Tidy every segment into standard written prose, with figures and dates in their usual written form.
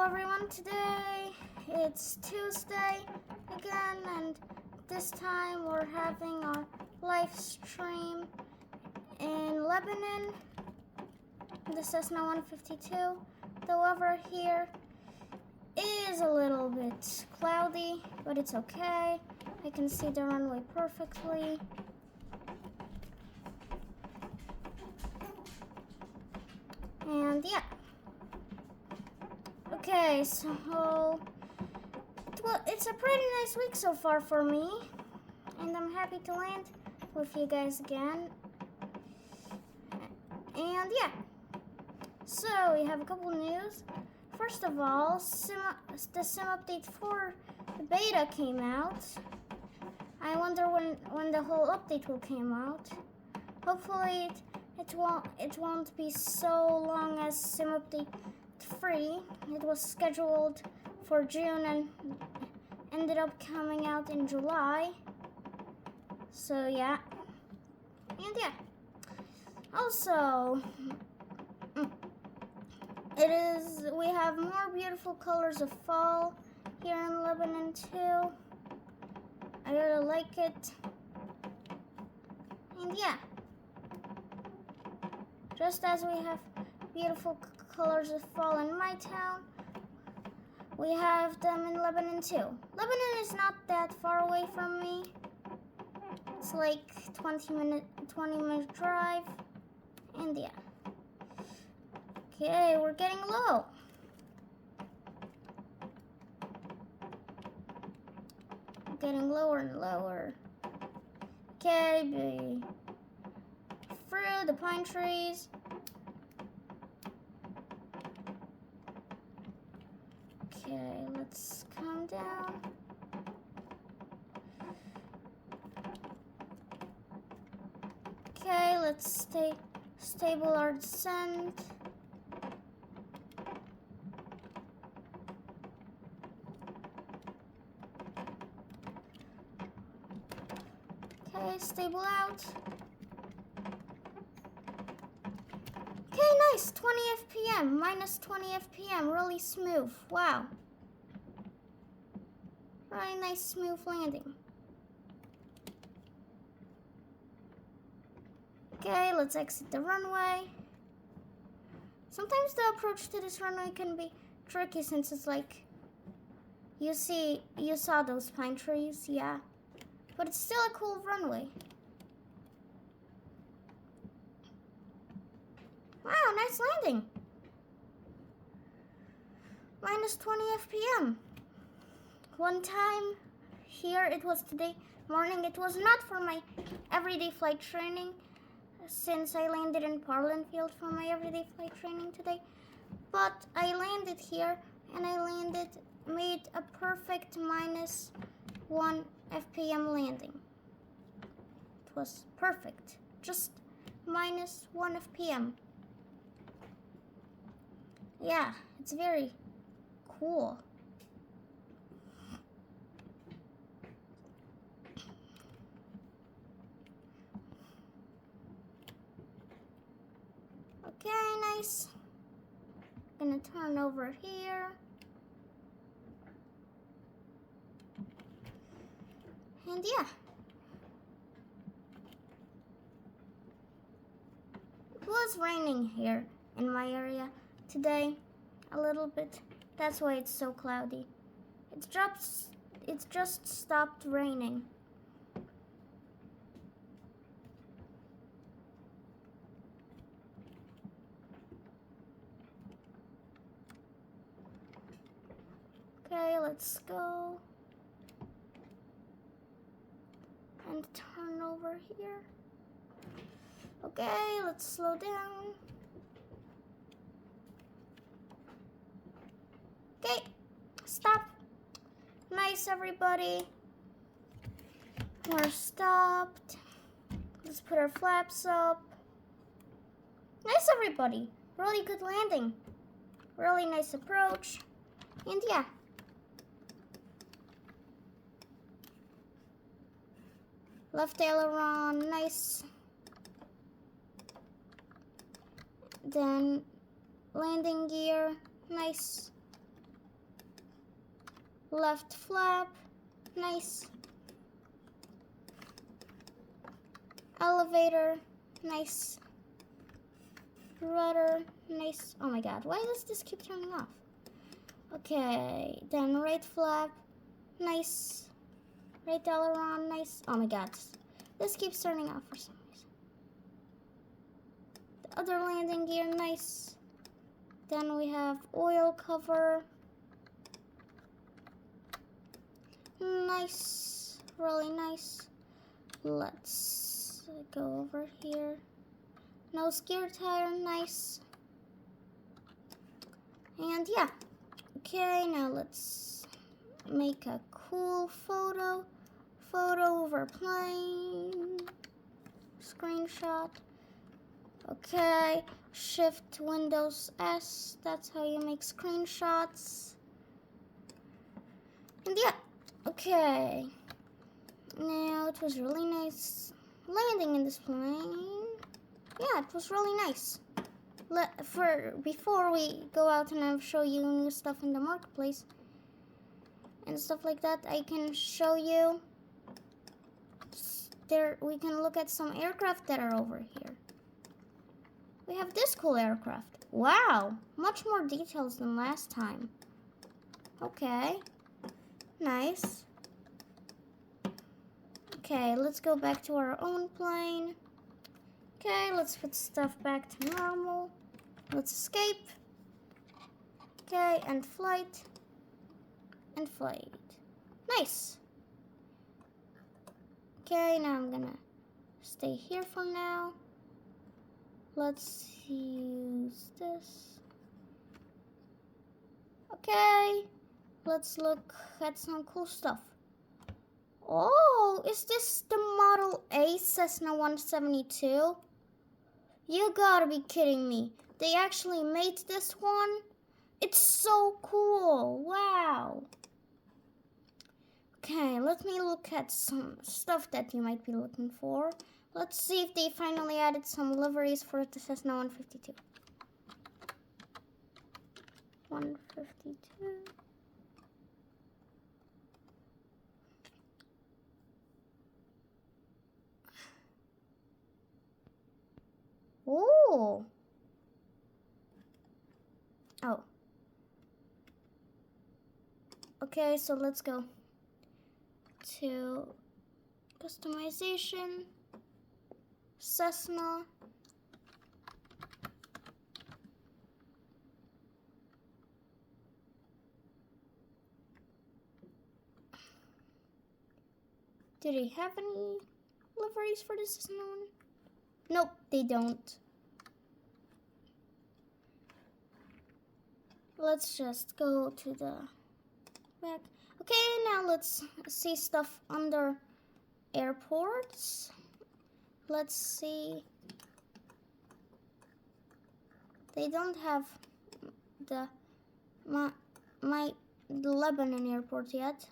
everyone, today it's Tuesday again, and this time we're having our live stream in Lebanon, the Cessna 152. The weather here is a little bit cloudy, but it's okay. I can see the runway perfectly. And yeah. Okay, so it's a pretty nice week so far for me, and I'm happy to land with you guys again. And yeah, so we have a couple news. First of all, the sim update for the beta came out. I wonder when the whole update will come out. Hopefully it won't be so long as sim update 3. It was scheduled for June and ended up coming out in July. So yeah. And yeah. Also, we have more beautiful colors of fall here in Lebanon too. I really like it. And yeah. Just as we have beautiful colors of fall in my town, we have them in Lebanon too. Lebanon is not that far away from me. It's like 20-minute drive. And yeah. Okay, we're getting low. Getting lower and lower. Okay, through the pine trees. Okay, let's calm down. Okay, let's stable our descent. Okay, stable out. Okay, nice, 20 FPM, minus 20 FPM, really smooth, wow. Really nice, smooth landing. Okay, let's exit the runway. Sometimes the approach to this runway can be tricky since it's like, you saw those pine trees, yeah. But it's still a cool runway. Wow, nice landing. Minus 20 FPM. One time here, it was today morning. It was not for my everyday flight training since I landed in Parlin Field for my everyday flight training today. But I landed here and made a perfect minus 1 FPM landing. It was perfect. Just minus 1 FPM. Yeah, it's very cool. Okay, nice. Gonna turn over here. And yeah. It was raining here in my area today a little bit. That's why it's so cloudy. It's just stopped raining. Okay, let's go and turn over here. Okay, let's slow down. Okay, stop. Nice, everybody. We're stopped. Let's put our flaps up. Nice, everybody. Really good landing. Really nice approach. And yeah. Left aileron, nice. Then landing gear, nice. Left flap. Nice. Elevator. Nice. Rudder. Nice. Oh my god, why does this keep turning off? Okay, then right flap. Nice. Right aileron. Nice. Oh my god, this keeps turning off for some reason. The other landing gear. Nice. Then we have oil cover. Nice. Really nice. Let's go over here. Nose gear tire. Nice. And yeah. Okay, now let's make a cool photo. Photo over plane. Screenshot. Okay. Shift Windows S. That's how you make screenshots. And yeah. Okay. Now it was really nice landing in this plane. Yeah, it was really nice. Before we go out and I'll show you new stuff in the marketplace and stuff like that, I can show you there. We can look at some aircraft that are over here. We have this cool aircraft. Wow, much more details than last time. Okay, nice. Okay, let's go back to our own plane. Okay, let's put stuff back to normal. Let's escape. Okay, and flight. And flight. Nice. Okay, now I'm gonna stay here for now. Let's use this. Okay, let's look at some cool stuff. Oh, is this the Model A Cessna 172? You gotta be kidding me. They actually made this one? It's so cool. Wow. Okay, let me look at some stuff that you might be looking for. Let's see if they finally added some liveries for the Cessna 152. 152. Ooh. Oh. Okay, so let's go to customization, Cessna. Do they have any liveries for the Cessna one? Nope, they don't. Let's just go to the back. Okay, now let's see stuff under airports. Let's see. They don't have the Lebanon airport yet.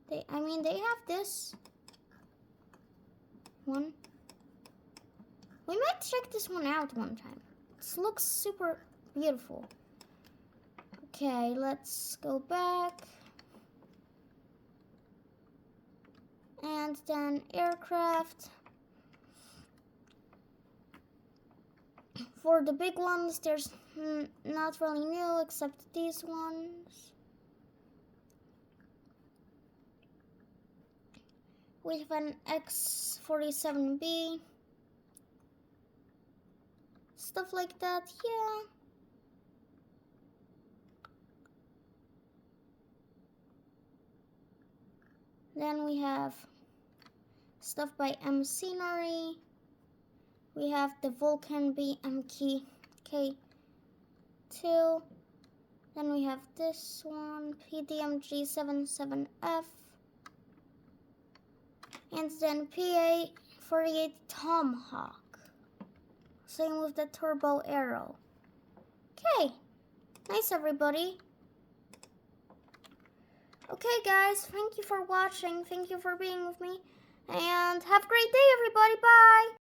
They have this one. We might check this one out one time. This looks super beautiful. Okay, let's go back. And then aircraft. For the big ones, there's not really new except these ones. We have an X-47B. Stuff like that, yeah. Then we have stuff by M Scenery. We have the Vulcan BMK K2. Then we have this one, PDMG77F. And then PA-48 Tomahawk. Same with the Turbo Arrow. Okay, nice everybody. Okay guys, thank you for watching. Thank you for being with me. And have a great day everybody. Bye.